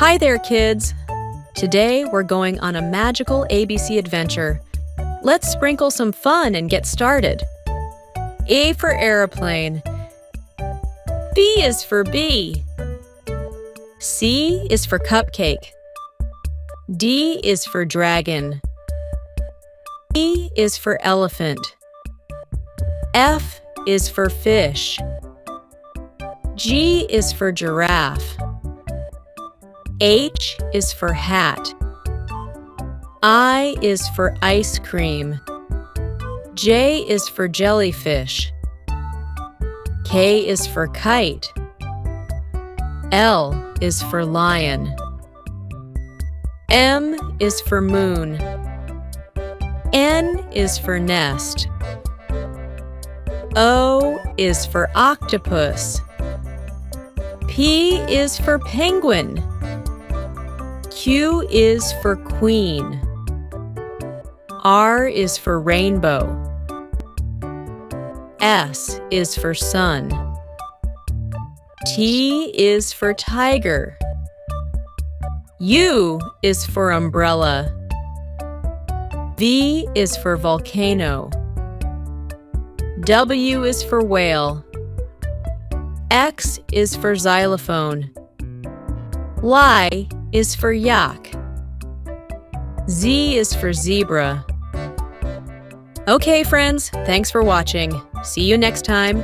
Hi there, kids! Today we're going on a magical ABC adventure. Let's sprinkle some fun and get started. A for airplane. B is for bee. C is for cupcake. D is for dragon. E is for elephant. F is for fish. G is for giraffe. H is for hat. I is for ice cream. J is for jellyfish. K is for kite. L is for lion. M is for moon. N is for nest. O is for octopus. P is for penguin. Q is for queen. R is for rainbow. S is for sun. T is for tiger. U is for umbrella. V is for volcano. W is for whale. X is for xylophone. Y is for yak. Z is for zebra. Okay, friends, thanks for watching. See you next time.